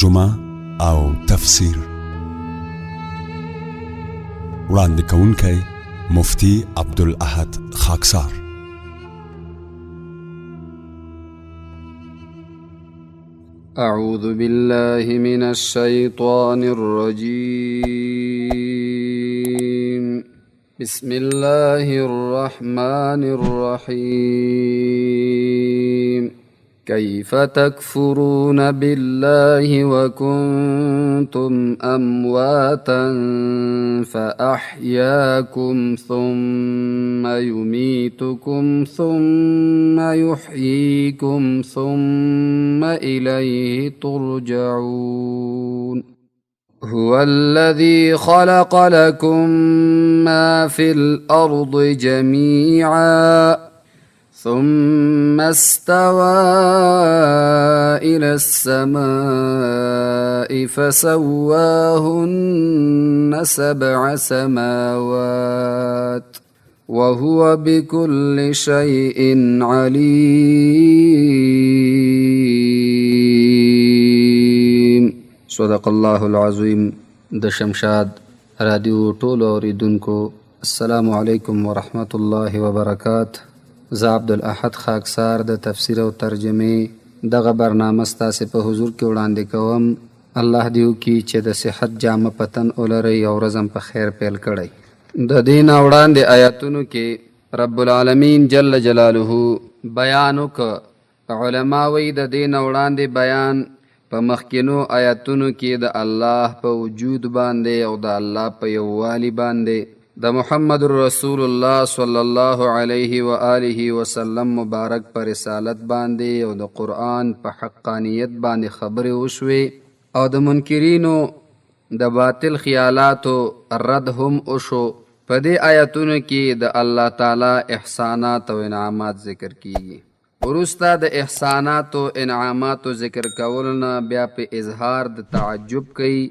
ترجمه او تفسیر. وړاندی کوونکی مفتی عبدالاحد خاکسار. اعوذ بالله من الشیطان الرجیم. بسم الله الرحمن الرحیم. كيف تكفرون بالله وكنتم أمواتا فأحياكم ثم يميتكم ثم يحييكم ثم إليه ترجعون. هو الذي خلق لكم ما في الأرض جميعا ثم استوى إلى السماء فسواهن 7 سماوات وهو بكل شيء عليم. صدق الله العظيم. د شمشاد رادیو ټولو اوریدونکو السلام علیکم ورحمت الله وبرکاته. زه عبدالاحد خاکسار د تفسیر او ترجمعه دغه برنامه ستاسو په حضور کې وړاندې کوم. الله دې وکړي چې د صحت جامه پتن ولرئ او ورځم په خیر پیل کړئ. د دین وړاندې آیاتونو کې رب العالمین جل جلاله بیان وکړ. علما وایي د دین وړاندې بیان په مخکینو آیاتونو کې د الله په وجود باندې او د الله په یووالي باندې د محمد رسول الله صلی الله علیه و آله وسلم مبارک پر رسالت باندې او د قرآن په حقانیت باندې خبرې وشوي او د منکرینو د باطل خیالاتو رد هم وشو. په دې آیاتونو کې د الله تعالی احسانات او انعامات ذکر کیږي. وروسته د احسانات او انعامات ذکر کولنا بیا په اظهار د تعجب کوي.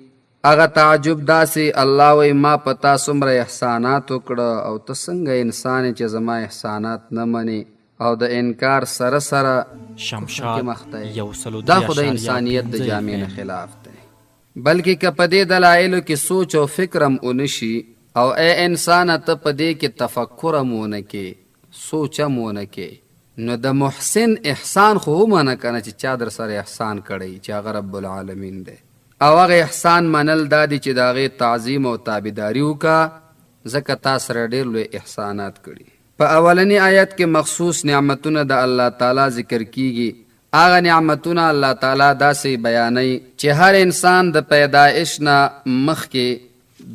اغه تعجب داسې الله وی ما پتا څومره احسانات وکړه او ته څنګه انسان چې زما احسانات نه مني او د انکار سره سره شمشاد یو سلو دا خو د انسانیت د جامع نه خلاف دی. بلکې که په دې دلایلو کې سوچ او فکرم اونشي او اے انسان ته په دې کې تفکر مونه کې سوچ مونه کې نو د محسن احسان خو مونه کنه چې چا در سره احسان کړی چې هغه رب العالمین دی. او هغه احسان منل دادی چې د هغې تعظیم او تابعداري وکړه ځکه تا سره ډېر لوی احسانات کړي. په اولنی آیت کې مخصوص نعمتونه د الله تعالی ذکر کیږي. هغه نعمتونه الله تعالی داسې بیانوي چې هر انسان د پیدایش نه مخکې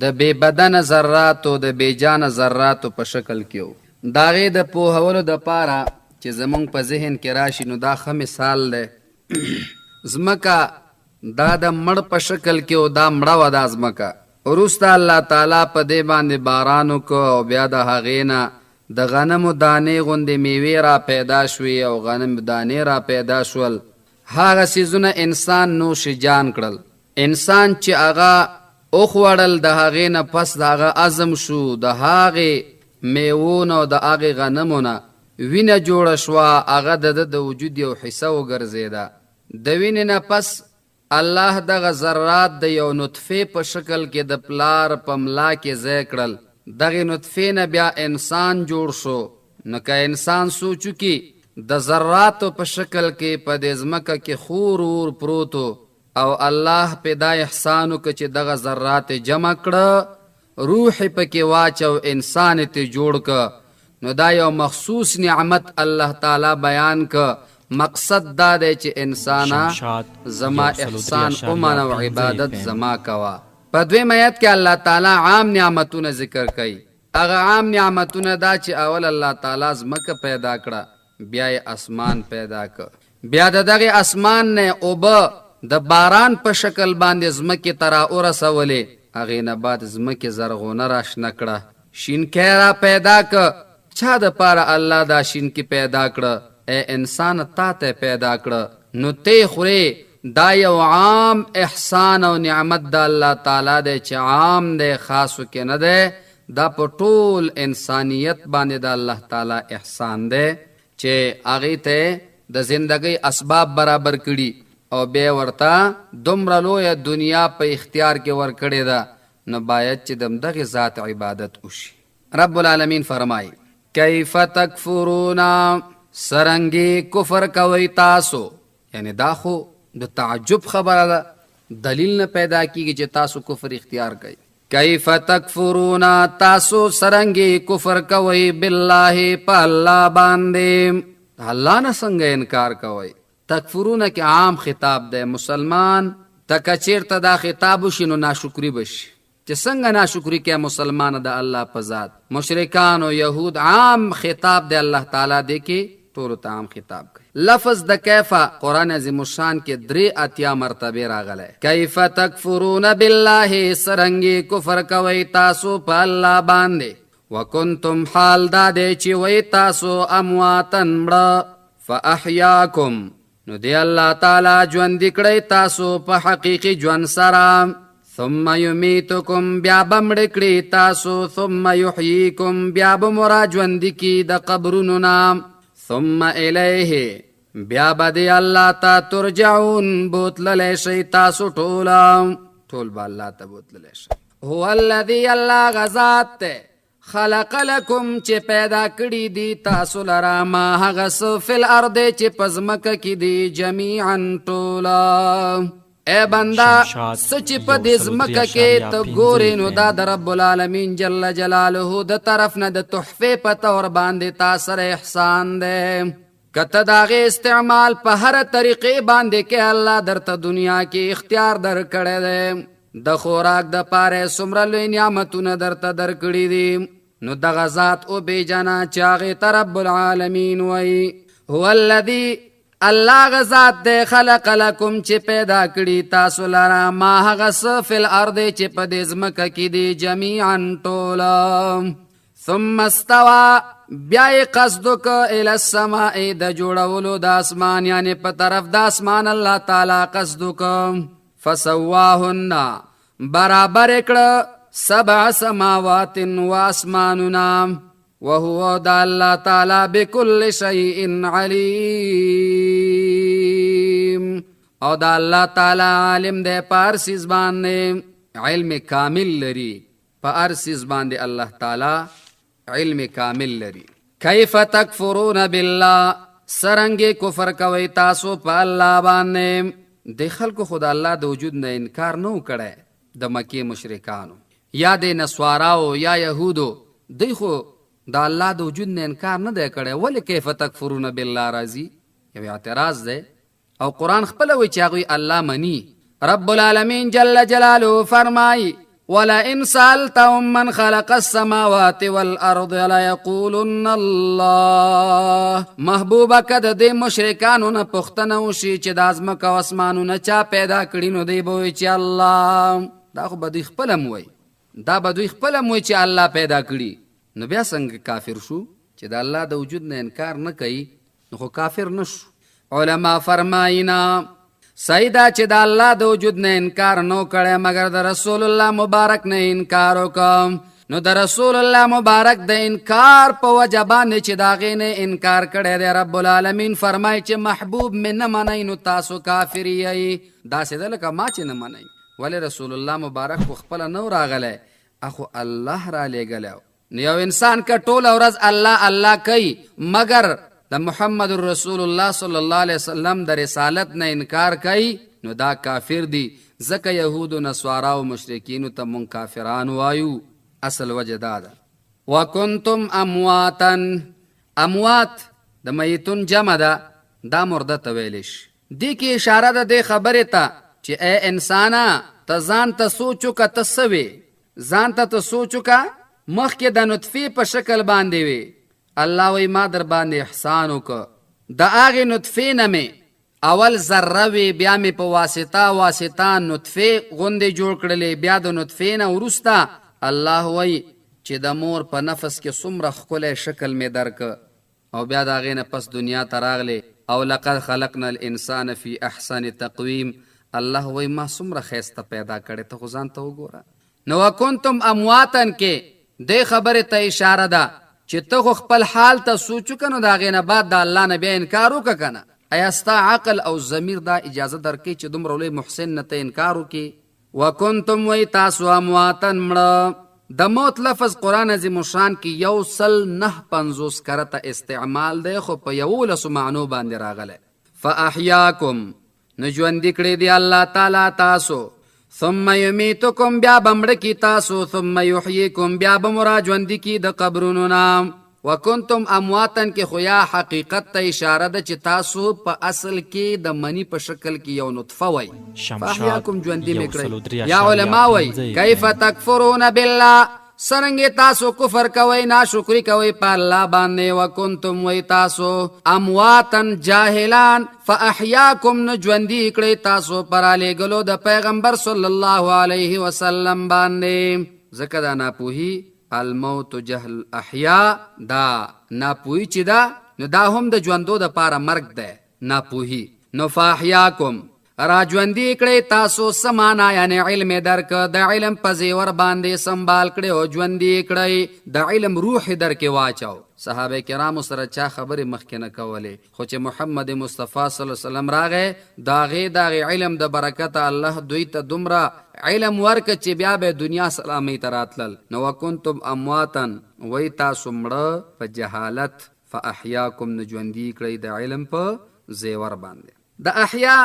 د بې بدنه ذراتو د بې جانه ذراتو په شکل کې و. د هغې د پوهولو دپاره چې زمونږ په ذهن کې راشي نو دا ښه مثال دی. ځمکه دا د مړ په شکل کې او دا مړه وه دا ځمکه. وروسته الله تعالی په دې باندې باران وکړو او بیا د هغې نه د غنمو دانې غوندې میوې را پیدا شوې او غنم دانې را پیدا شول. هغه څیزونه انسان نوش جان کړل. انسان چې هغه وخوړل د هغې نه پس د هغه عزم شو د هغې میوو نه او د هغې غنمو نه وینه جوړه شوه. هغه د ده د وجود یو حصه وګرځېده. د وینې نه پس الله دغه ذرات د یو نطفه په شکل کې د پلار په ملا کې ځای کړل. دغه نطفه نه بیا انسان جوړ شو. نو که انسان سوچو کې د ذراتو په شکل کې په دې ځمکه کې خور ور پروتو او الله پیدا احسان وکړه چې دغه ذرات جمع کړه روح پکې واچو انسان ته جوړ کړه. نو دا یو مخصوص نعمت الله تعالی بیان کړه. مقصد دا دی چې انسانا زما احسان اومن او عبادت زما کوا. په دویم آیت کې الله تعالی عام نعمتونه ذکر کوي. هغه عام نعمتونه دا چې اول الله تعالی ځمکه پیدا کړه بیا یې اسمان پیدا کړ. بیا د دغه اسمان نه اوبه د باران په شکل باندې ځمکې ته را ورسولې. هغې نه بعد ځمکې زرغونه را شنه کړه. شینکی را پیدا کړه. چا دپاره الله دا شینکي پیدا کړه؟ اے انسان تا ته پیدا کړه نو ته خورې. دا یو عام احسان او نعمت د الله تعالی دی چې عام دی خاصو کې نه دی. دا په ټول انسانیت باندې د الله تعالی احسان دی چې هغې ته د زندګۍ اسباب برابر کړي. او بیا ورته دومره لویه دنیا په اختیار کې ورکړې ده، نو باید چې دغه ذات عبادت وشي. رب العالمین فرمایي کیف تکفرون، سرنګي کفر کوي تاسو. یعنی دا خو د تعجب خبره ده، دلیل نه پیدا کیږي چې تاسو کفر اختیار کوي. کیف تکفرون، تاسو سرنګي کفر کوي بالله په الله باندې، الله نه څنګه انکار کوي. تکفرون کې عام خطاب ده، مسلمان تک چیرته دا خطاب وشي نو ناشکری بشي، چې څنګه ناشکری کې مسلمان د الله په ذات. مشرکان او يهود عام خطاب دی، الله تعالی دی کې ټول ته عام خطاب کوي. لفظ د کیفا قران عظیم الشان کې 83 مرتبه راغلی. کیف تکفرون بالله، سرنګي کفر کوي تاسو په الله باندې. وکنتم حال دا دی چې وای تاسو امواتن مړه، فاحیاکم، نو دی الله تعالی ژوند کړی تاسو په حقیقي ژوند سره. ثم یمیتکم، بیا بمړ کړي تاسو. ثم یحییکم، بیا بمرا ژوند کی د قبرونو نام. ثم الیه، بیا به الله ته ترجعون، بوتللی شئ تاسو ټول به الله ته بوتللی شئ. هو الذی، الله غذات ته، خلق لکم چې پیدا کړي دي تاسو لرا ما هغه څه فی الارض چې په ځمکه کې دي جمیعا ټوله. اے بندا سچ په دې ځمکه کې ته ګورې نو دا د رب العالمین جل جلاله د طرف نه د تحفې په طور باندې تا سره احسان دی. کته د هغې استعمال په هره طریقې باندې کې الله درته دنیا کې اختیار درکړی دی. د خوراک د پاره څومره لوی نعمتونه درته درکړي دي، نو دغه ذات او بیجانا چې هغې ته رب العالمین وایي. هو الذی، الله غذات دے خلق لکم چې پیدا کړي تاسو لرا ما هغه څه فی الارض چې په دې ځمکه کې دي جمیعا ټوله. ثم استوى، بیا یې قصد وکړه الی السماء، د جوړولو د اسمان، یعنی په طرف د اسمان الله تعالی قصد وکړه. فسواهن، برابر کړه 7 سماوات و اسماننا. وهو دا اللہ تعالی بكل شيء علیم، او دا اللہ تعالی عالم دے پار سیز باندے، علم کامل لري پار سیز باندے، اللہ تعالی علم کامل لري. کیف تکفرون بالله، سرنگے کفر کوي تاسو پا اللہ باندے. دے خلکو خدا اللہ د وجود نه انکار نو کړي، د مکی مشرکانو یا د نسواراو یا یهودو، دی خو دا الله د وجود نه انکار نه دی کړی. ولې کیف تکفرون بالله راځي؟ یو اعتراض دی، او قرآن خپله وایي چې هغوی الله مني. رب العالمین جل جلاله فرمایي ولئن سألتهم من خلق السماوات والارض ليقولن الله. محبوبه که د دې مشرکانو نه پوښتنه وشي چې د ځمکه او اسمانونه چا پیدا کړي، نو دی به وایي چې الله. دا خو به دوی خپله م وایي، دا به دوی خپله م وایي چې الله پیدا کړي. نو بیا څنګه کافر شو چې د الله د وجود نه انکار نه کوي؟ نو خو کافر نشو. علما فرماینا صحیح دا چې د الله د وجود نه انکار نو کړی، مگر د رسول الله مبارک نه انکار وکړم. نو د رسول الله مبارک د انکار په وجه باندې چې د هغې نه انکار کړی دی، رب العالمین فرمایي چې محبوب مې نه منئ نو تاسو کافر یئ. داسې ده لکه ما چې نه منئ. ولې رسول الله مبارک خو خپله نه راغلی، اخو الله را لیږلی. نو یو انسان که ټوله ورځ الله الله کوي مگر د محمد رسول الله صلی الله علیه وسلم د رسالت نه انکار کوي، نو دا کافر دی. ځکه یهود و نصارا و مشرکینو ته مونږ کافران وایو. اصل وجه دا ده. وکنتم امواتا، اموات د میتون جمع ده، دا مرده ته ویلی شي. دې کې اشاره ده دې خبرې ته چې ای انسانه ته ځان ته سوچ وکړه، ته څه وې؟ ځان ته ته سوچ وکړه، مخکې د نطفې په شکل باندې وې. الله وی ما در باندې احسان وکړه، د هغې نطفې نه مې اول ذره وې، بیا مې په واسطه نطفې غوندې جوړ کړلې، بیا د نطفې نه وروسته الله وی چې د مور په نفس کې څومره ښکلی شکل مې درکه، او بیا د هغې نه پس دنیا ته راغلې. او لقد خلقنا الانسان فی احسن تقویم، الله وی ما څومره ښایسته پیدا کړې، ته خو ځان ته وګوره. نو وکنتم امواتن کې دې خبرې ته اشاره ده چې ته خو خپل حال ته سوچ وکړه، نو د هغې نه بعد د الله نه بیا انکار وکړه که نه. ایا ستا عقل او ضمیر دا اجازه درکې چې دومره لوی محسن نه ته انکار وکې؟ وکنتم وی تاسو امواتن مړه. د موت لفظ قرآن عظیم الشان کې 159 کرته استعمال دی، خو په 11 معنو باندې راغلی. فاحیاکم نو ژوندي کړی دی الله تعالی تاسو، ثم یمیتکم بیا بمړه کی تاسو، ثم یحییکم بیا بمرا ژوندي کی د قبرونو نام. وکنتم امواتن کې خو یا حقیقت ته اشاره ده چې تاسو په اصل کې د منی په شکل کې یو نطفه وای. فاحیاکم ژوندي مې کړی. یا علما وای کیف تکفرون بالله، څرنګه تاسو کفر کوئ ناشکری کوئ په الله باندې. وکنتم وای تاسو امواتن جاهلان، فاحیاکم نو ژوندي کړی تاسو پر علیګلو د پیغمبر صلی الله علیه وسلم باندې. ځکه دا ناپوهی الموت جهل احیا، دا ناپوهی چې دا نو دا هم د ژوندو د پاره مرګ ده ناپوهی. نو فاحیاکم را ژوندي کړی تاسو سمانا یعنی علم درک، د علم په زیور باندې سنبال کړی او ژوندي کړی، د علم روح درکې واچو. صحابه کرامو سره چا خبرې مخکې نه کولې، خو چې محمد مصطفی صلی الله علیه وسلم راغی داغه علم د برکت الله دوی ته دومره علم ورک چې بیا به دنیا سلامي تراتلل. نو وکنتم امواتن وی تاسو مړه په جهالت، فاحیاکم نو ژوندي کړی د علم په زیور باندې. د احیا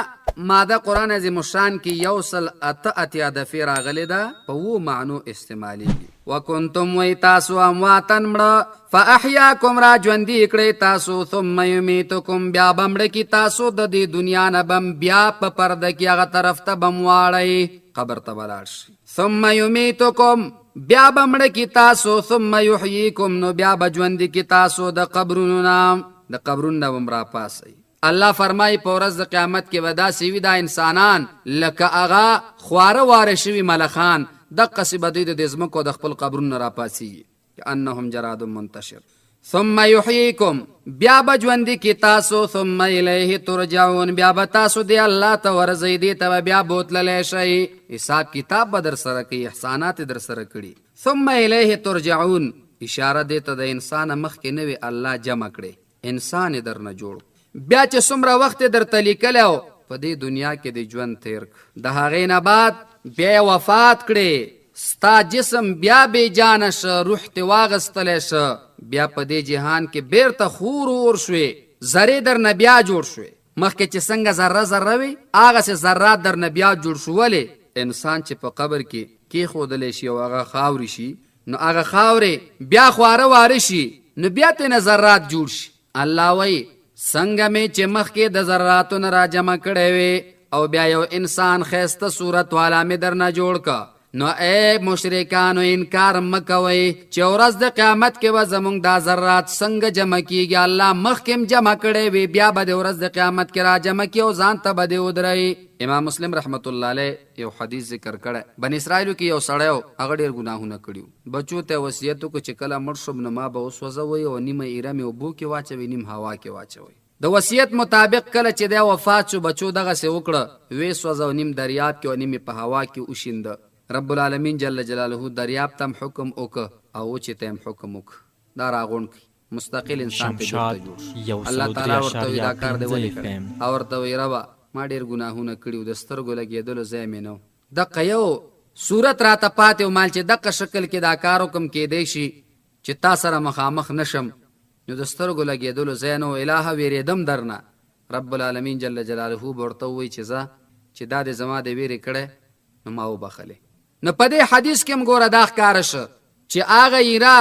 ماده قرآن عظیم الشان کې 188 دفعې راغلې ده، په 2 معنو استعمالیږي. وکنتم وی تاسو امواتن مړه، فاحیاکم را ژوندي کړی تاسو، ثم یمیتکم بیا بمړه کی تاسو د دې دنیا نه بم بیا په پرده کې هغه طرف ته بم واړی، قبر ته بلاړ شي. ثم یمیتکم بیا بمړه کی تاسو، ثم یحییکم نو بیا بژوندي کی تاسو د قبرونو نام، د قبرونو نه بم را پاسئ. الله فرمای په ورځ د قیامت کې ودا سیوی دا انسانان لکه اغا خواره واره شوي ملخان، دقه سی بدوی د ځمکو د خپل قبرونو را پاسي انهم جراد منتشر. ثم یحییکم بیا بژوندي کی تاسو، ثم الیه ترجعون بیا به تاسو دی الله ته ورځئ، دی ته بیا بوتللی شئ، حساب کتاب به در سره کوي، احسانات در سره کړي. ثم الیه ترجعون اشاره دی ته د انسان مخکې نه وي الله جمع کړي، انسان در نه جوړ. بیا چې څومره وخت درته لیکلی و په دې دنیا کې د ژوند تیر د هغې نه بعد بیا وفات کړې، ستا جسم بیا بې جانه شه، روح ته واغستلی شه، بیا په دې جهان کې بیرته خور اور شوې، ذرې در نه بیا جوړ شوې. مخکې چې څنګه ذره ذره وي هغسې ذرات در نه بیا جوړ شو. ولې انسان چې په قبر کې کېښودلی شي او هغه خاورې شي، نو هغه خاورې بیا خواره واره شي، نو بیا ترې نه ذرات جوړ شي. الله وایي څنګه مې چې مخکې د ذراتو نه را جمع کړی وې او بیا یو انسان ښایسته صورت والا مې در نه جوړ که. نو ای مشرکانو انکار مه کوئ چې ورځ د قیامت کې به زمونږ دا ذرات څنګه جمع کیږي. الله مخکې هم جمع کړی وي، بیا به د ورځ د قیامت کې را جمع کړي او ځان ته به دې ودروي. امام مسلم رحمت الله علیه یو حدیث ذکر کړی، بني اسرائیلو کې یو سړی و، هغه ډېر ګناهونه کړي، بچو ته وصیت وکړو چې کله مړ شم نو ما به وسوځوئ او نیمه ایره مې اوبو کې واچوئ، نیم هوا کې واچوئ. د وصیت مطابق کله چې دی وفات شو بچو دغسې وکړه، ویې سوځه، نیم دریاب کې او نیم په هوا کې وشینده. رب العالمین جل جلاله دریاب تم حکم وکړه او وچې ته هم حکم وکړه دا راغونډ کړي، مستقل انسان ته جوړ شو. الله تعالی ورته وایي دا کار دې ولې کړی؟ او ورته وایي ربه ما ډېر ګناهونه کړي و، د سترګو لګېدلو ځای مې نه و، دقه یو صورت راته پاتې و مال چې دقه شکل کې دا کار وکړم کیدی شي چې تا سره مخامخ نشم، نو د سترګو لګېدلو ځای نه و، الهه ویرېدم درنه. رب العالمین جل جلاله به ورته ووایي چې ځه چې دا دې زما د ویرې کړی نو ما وبخلې. نو په دې حدیث کې هم ګوره دا ښکاره شه چې هغه ایره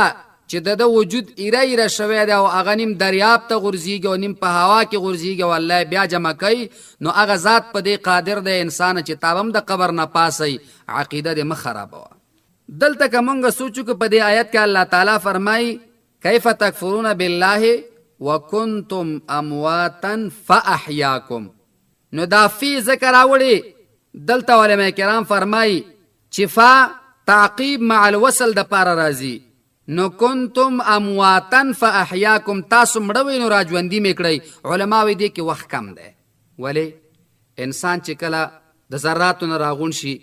چې د وجود ایره شوی دی او هغه نیم دریاب ته غورځېږي او نیم په هوا کې غورځېږي او الله بیا جمع کوي، نو هغه ذات په دې قادر دی انسان چې تا به هم د قبر نه پاسئ، عقیده دې مه خرابوه. دلته که مونږ سوچو که په دې آیت کې الله تعالی فرمایي کیف تکفرون بالله وکنتم امواتا فاحیاکم، نو دا فی ذکر راوړي. دلته علماء کرام فرمایي چې فا تعقیب مع الوصل د پاره راځي، نو کنتم امواتا فاحیاکم تاسو مړوي نو را ژوندي مې کړئ. علما وایي دې کې وخت کم دی. ولې انسان چې کله د ذراتو نه راغون شي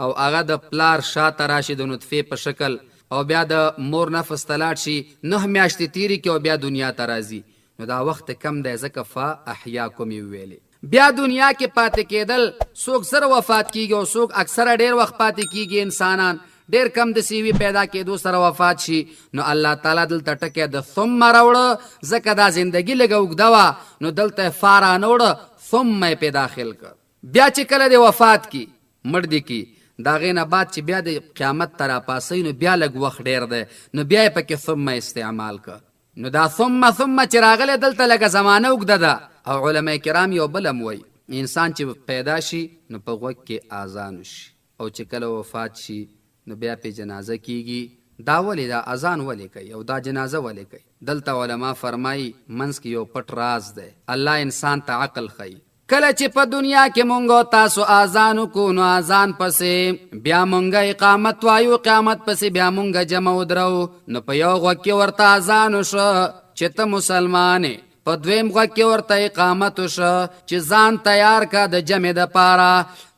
او هغه د پلار شاته راشي د نطفې په شکل او بیا د مور نفس ته لاړ شي 9 میاشتې تیرې کې او بیا دنیا ته راځي، نو دا وخت کم دی ځکه فاحیاکم یې ویلې. بیا دنیا کې پاتې کېدل، څوک زر وفات کیږي او څوک اکثره ډیر وخت پاتې کیږي. انسانان ډیر کم د سیوی پیدا کېدو سره وفات شي. نو الله تعالی دلته ټکی د ثم راوړه ځکه دا زندگی لږه اوږده وه، نو دلته فا رانوړه ثم یې پې داخل کړ. بیا چې کله د وفات کی مړ دی کی د هغې نه بعد چې بیا د قیامت ته راپاسوي نو بیا لږ وخت ډیر دی، نو بیا یې پکې ثم استعمال کړ. نو دا ثم چې راغلی دلته لږه زمانه اوږده ده. او علما کرام یو بل هم وایي انسان چې پیدا شي نو په غوږ کې اذان وشي، او چې کله وفات شي نو بیا پې جنازه کیږي. دا ولې دا اذان ولې کوي او دا جنازه ولې کوي؟ دلته علما فرمایي منځ کې یو پټ راز دی. الله انسان ته عقل ښیي. کله چې په دنیا کې مونږ تاسو اذان وکړو نو اذان پسې بیا مونږ اقامت وایو، قیامت پسې بیا مونږ جمع ودرو. نو په یو غوږ کې ورته اذان وشو چې ته مسلمان یې، په دویم غوږ کې ورته اقامت وشو چې ځان تیار کا د جمع دپاره.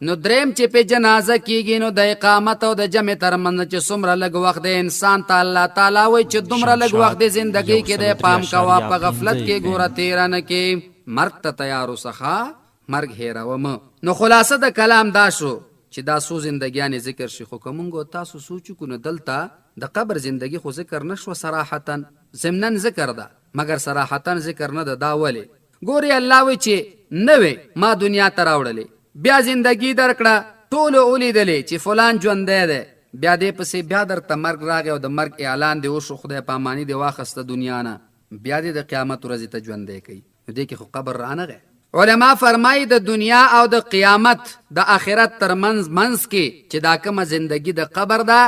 نو دریم چې په جنازه کیږي نو د اقامت او د جمع ترمنځ چې څومره لږ وخت دی انسان ته الله تعالی وایي چې دومره لږ وخت دی زندګۍ کې دی، پام کوه په غفلت کې ګوره تیره نه کې، مرګ ته تیار اوسه، مرګ هیروم. نو خلاصه د کلام دا شو چې دا څو زندګیانې ذکر شي، خو که مونږ تاسو سوچ وکړو نو دلته د قبر زندگی خو ذکر نشوه صراحتا، ضمنن ذکر ده مگر صراحتا ذکر نه ده. دا ولې ګوري الله وی چې نوې ما دنیا ته راوړلې، بیا زندگی درکړه، ټولو ولیدلې چې فلان ژوندی دی، بیا دې پسې بیا درته مرګ راغی او د مرګ اعلان دې وشو، خدای په اماني دې واخسته دنیا نه، بیا دې د قیامت ورځې ته ژوندی کوي. نو دې کې خو قبر رانغی. علما فرمایي د دنیا او د قیامت د آخرت تر منځ کې چې دا کومه زندگی د قبر ده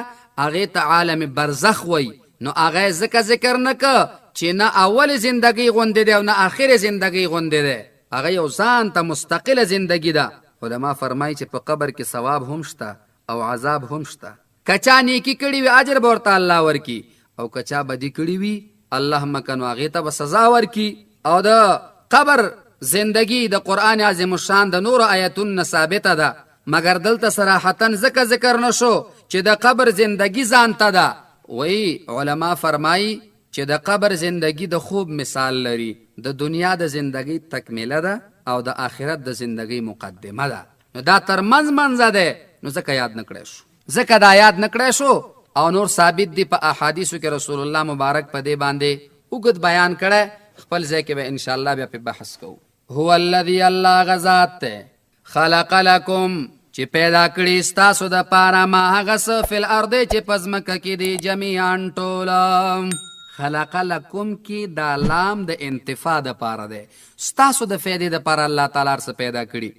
هغې ته عالم برزخ وی. نو هغه ځکه ذکر نه که چې نه اول زندگی غوندې دی او نه آخر زندگی غوندې دی، هغه یو ځان ته مستقله زندگی ده. علما فرمایي چې په قبر کې ثواب هم شته او عذاب هم شته. که چا نیکي کړي وي اجر به ورته الله ورکي، او که چا بدي کړي وي الله مکنو هغې ته به سزا ورکي. او د قبر زندگی د قرآن عظیم الشان د نورو آیتونو ثابته ده، مگر دلته صراحتا ذکر نشو چې د قبر زندگی ځانته ده. وی علما فرمایي چې د قبر زندگی د خوب مثال لري، د دنیا د زندگی تکمیله ده او د آخرت د زندگی مقدمه ده. نو دا تر منځ ده، نو ځکه یاد نکړی شو، ځکه دا یاد نکړی شو. او نور ثابت دی په احادیثو کې رسول الله مبارک په دې باندې اوږد بیان کړی، خپل ځای کې به انشاءالله بیا په بحث کوو. هو الذي الله غذات ته خلق لكم چې پیدا کړي ستاسو د پاره ما هغه څه فی الارض چې په ځمکه کې دی جمیعا ټوله. خلق لكم کې دا لام د انتفاع د پاره دی، ستاسو د فایدې د پاره الله تعالی څه پیدا کړي.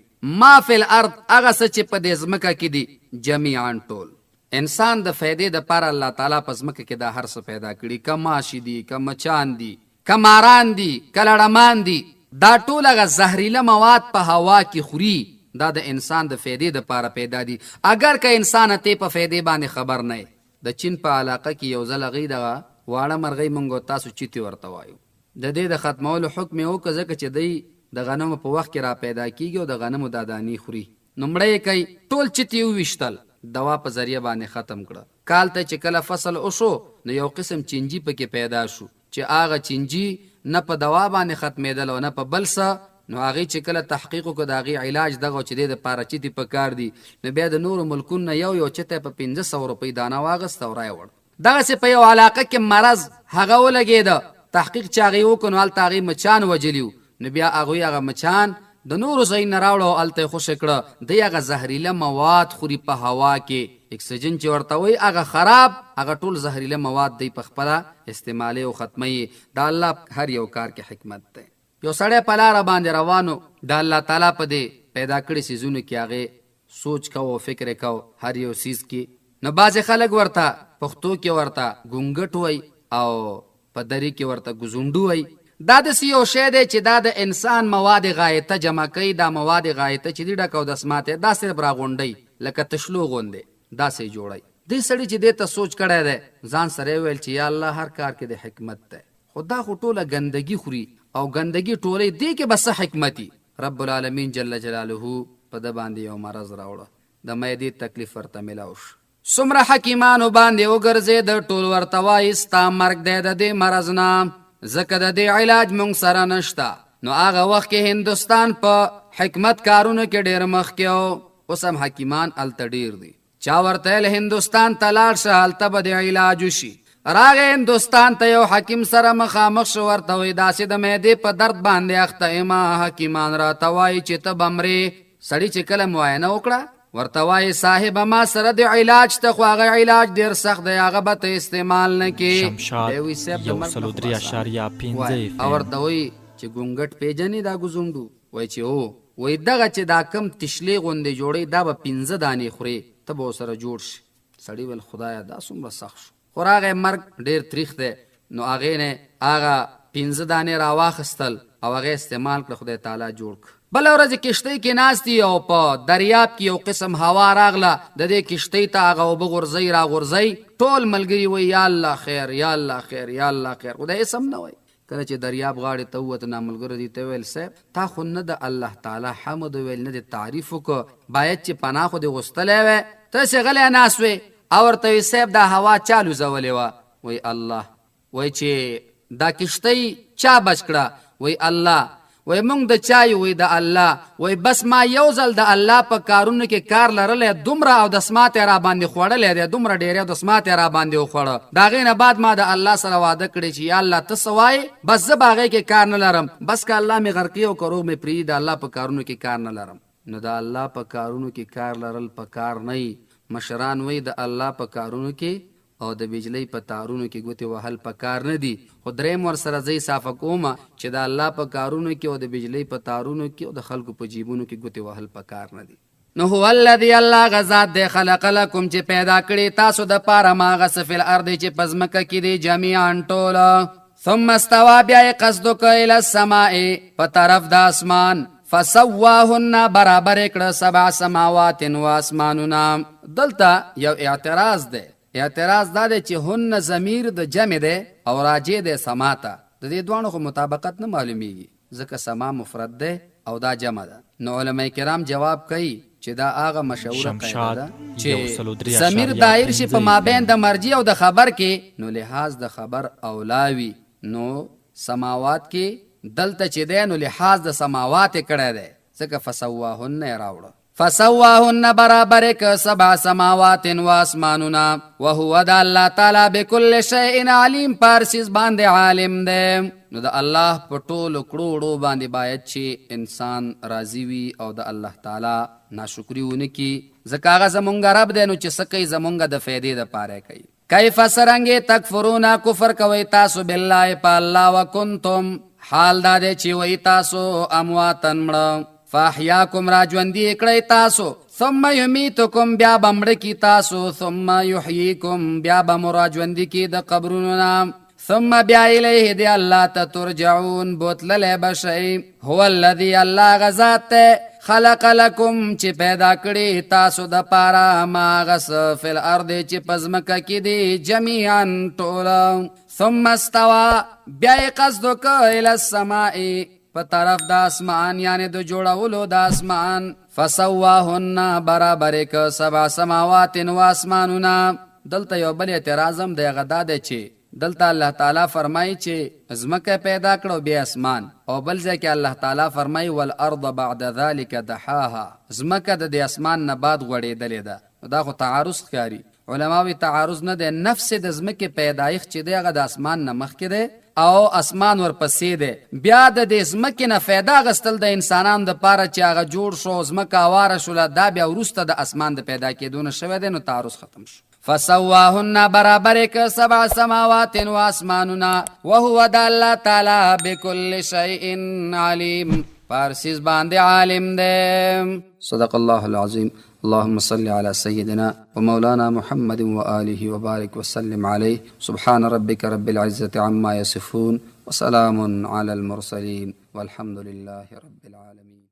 ما فی الارض هغه څه چې په دې ځمکه کې دی جمیعا ټول. انسان د فایدې د پاره الله تعالی په ځمکه کې دا هر څه پیدا کړي، که ماشي دي، که مچان دي، که ماران دي، که لړمان دي، دا ټول هغه زهریله مواد په هوا کې خوري، دا د انسان د فایدې د پاره پیدا دي. اگر که انسان ته په فایدې باندې خبر نه، د چین په علاقه کې یو ځل هغې دغه واړه مرغۍ مونږ تاسو چیتې ورته وایو، د دې د ختمولو حکم یې وکړه ځکه چې دی د غنمو په وخت کې را پیدا کیږي او د غنمو دا دانې خوري. نو مړه یې کوي، ټول چیتې وویشتل، دوا په ذریعه باندې ختم کړه. کال ته چې کله فصل وشو نو یو قسم چینجي پکې پیدا شو چې هغه چینجي نه په دوا باندې ختمېدل او نه په بل څه. نو هغې چې کله تحقیق وکړه د هغې علاج دغه چې دی د پاره چیتې په کار دي، نو بیا د نورو ملکونو نه یو چیتی په 500 روپۍ دانه واغست او رایوړ. دغسې په یو علاقه کې مرض هغه ولګېده، تحقیق چې هغې وکړو نو هلته هغې مچان وجلي وو. نو بیا هغوی هغه مچان د نورو ځای نه راوړه او هلته یې خوشې کړه. دی هغه زهریله مواد خوري په هوا کې، اکسیجن چې ورته وایي هغه خراب، هغه ټول زهریله مواد دی په خپله استعمالوي او ختموي. د الله هر یو کار کې حکمت دی. یو سړی په لاره باندې روانو، د الله تعالی په دې پیدا کړي څیزونو کې هغې سوچ کو او فکر یې کو هر یو څیز کې. نو بعضې خلک ورته پښتو کې ورته ګونګټ وایي او په دري کې ورته ګزونډو وایي. دا داسې یو شی دی چې دا د انسان مواد غایطه جمع کوي. دا مواد غایطه چې دي ډکه او دسمات یې دا صرف راغونډوي لکه تشلو غوندې داسې جوړوي. دې سړي چې دې ته سوچ کړی دی ځان سره یې ویل چې یا الله هر کار کې د حکمت دی، خو دا خو ټوله ګندګي خوري او ګندګي ټولې دې کې به څه حکمتي. رب العالمین جل جلاله په ده باندې یو مرض راوړه، د معدې تکلیف ورته میلاو شو. څومره حکیمانو باندې وګرځېد، ټول ورته وایي ستا مرګ دی د دې مرض نه. ځکه د دې علاج مونږ سره نشته. نو هغه وخت کې هندوستان په حکمت کارونو کې ډېر مخکې و. اوس هم حکیمان هلته ډېر دي. چا ورته ویل هندوستان ته لاړ شه هلته به د علاج وشي. راغی هندوستان ته یو حکیم سره مخامخ شو. ورته وایي داسې د معدې په درد باندې اخته یم. حکیمان راته وایي چې ته به مرې. سړي چې کله معاینه وکړه ورته وایي صاحبه ما سره د علاج ته خو هغه علاج ډېر سخت دی هغه به ته استعمال نه کړې. شمشاد 103.15 او ورته وایي چې ګونګټ پیژنې دا ګزونډو؟ وایي چې هو. وایي دغه چې دا کم تشلې غوندې جوړی دا به 15 دانې خورې ته به ورسره جوړ شي. سړي ویل خدایه دا څومره سخت شو. خو راغی مرګ ډېر تریخ دی. نو هغې نه هغه 15 دانې راواخیستل او هغې استعمال کړه. خدای تعالی جوړ کړ. بله ورځ کښتۍ کې ناست دي او په دریاب کې یو قسم هوا راغله. د دې کښتۍ ته هغه اوبه غورځئ راغورځئ. ټول ملګري وایي یا الله خیر یا الله خیر یا الله خیر. خدای سم نه وایي. کله چې دریاب غاړې ته ووت نه ملګرو دي ته ویل صاحب تا خو نه د الله تعالی حمد ویل نه د تعریف وکړه باید چې پناه خو دې غوښتلی وی ته چې غلی ناست وې. او ورته وایي صاحب دا هوا چا لوځولې وه؟ وایي الله. وایي چې دا کښتۍ چا بچ کړه؟ وایي الله. وای مونږ د چا یو؟ وای د الله. وای بس ما یو ځل د الله په کارونو کې کار لرلی دومره او د سمات یې را باندې خوړلی دی دومره ډېری د سمات یې را باندې وخوړه. د هغې نه بعد ما د الله سره واده کړی چې یا الله ته څه وایې بس زه به هغې کې کار نه لرم. بس که الله مې غرقي او که روغ مې پرېږدي د الله په کارونو کې کار نه لرم. نو د الله په کارونو کې کار لرل په کار نه وي. مشران وایي د الله په کارونو کې او د بجلی په تارونو کې ګوتې وهل په کار نه دي. خو دریم ورسره زه صافه کومه چې د الله په کارونو کې او د بجلی په تارونو کې او د خلکو په جیبونو کې ګوتې وهل په کار نه دي. نو هو الذي الله غزاد دی خلق لکم چې پیدا کړي تاسو د پاره ما هغه څه فی الارض چې په ځمکه کې دي جمیعا ټوله. ثم استوى بیا یې قصد وکړه الی السماء په طرف د اسمان. فسواهن برابر کړه 7 سماوات و اسمانونه. دلته یو اعتراض دی. اعتراض دا دی چې هن ضمیر د جمع دی او راجع دی سما ته. د دې دواړو خو مطابقت نه معلومیږي ځکه سما مفرد دی او دا جمع ده. نو علماء کرام جواب کوي چې دا هغه مشهوره قاعده ده چې ضمیر دایر شي په مابین د مرجع او د خبر کې نو لحاظ د خبر اولاوي. نو سماوات کې دلته چې دی نو لحاظ د سماوات کړی دی ځکه فسواهن یې راوړه. فسواهن برابر ک 7 سماوات و اسمانونه وهو د الله تعالی بكل شیء علیم پارسیز باندې عالم دی. نو د الله په ټولو کړوړو باندې باید چې انسان راضي وي او د الله تعالی ناشکري ونه کړي ځکه هغه زمونږ رب دی. نو چې څه کوي زمونږ د فایدې دپاره کوي. کیف سرنګې تکفرون کفر کوئ تاسو بالله په الله وکنتم حال دا دی چې وئ تاسو امواتن مړه فاحیاکم را ژوندي کړئ تاسو ثم یمیتکم بیا به مړه کي تاسو ثم یحییکم بیا به مو را ژوندي کي د قبرونو نه ثم بیا الیه دی الله ته ترجعون بوتللی به شئ. هو الذي الله هغه ذات دی خلق لکم چې پیدا کړي تاسو د پاره ما هغه څه فی الارض چې په ځمکه کې دي جمیعا ټوله. ثم استوى بیا یې قصد وکړه الی السماء په طرف د اسمان یعنی د جوړولو د اسمان. فسواهن برابر ک 7 سماوات و اسمانونه. دلته یو بل اعتراض هم دی هغه دا دی چې دلته الله تعالی فرمایي چې ځمکه پیدا کړو بیا اسمان او بل ځای کې الله تعالی فرمایي والارض بعد ذلك دحاها ځمکه د اسمان نه بعد غوړېدلې ده. دا خو تعارض ښکاري. علماوی تعارض نه دی نفس د ځمکې پیدایښت چې دی هغه د اسمان نه مخکې دی او اسمان ورپسې دی. بیا د دې ځمکې نه فایده اخیستل د انسانانو دپاره چې هغه جوړ شو ځمکه هواره شوله دا بیا وروسته د اسمان د پیدا کېدو نه شوی دی. نو تعارض ختم شو. فسواهن برابر ک 7 سماوات و اسمانونه وهو د الله تعالی بكل شیء علیم پارسیز باندې عالم دی. صدق الله العظیم. اللهم صل على سيدنا ومولانا محمد وآله وبارك وسلم عليه. سبحان ربك رب العزة عما يصفون وسلام على المرسلين والحمد لله رب العالمين.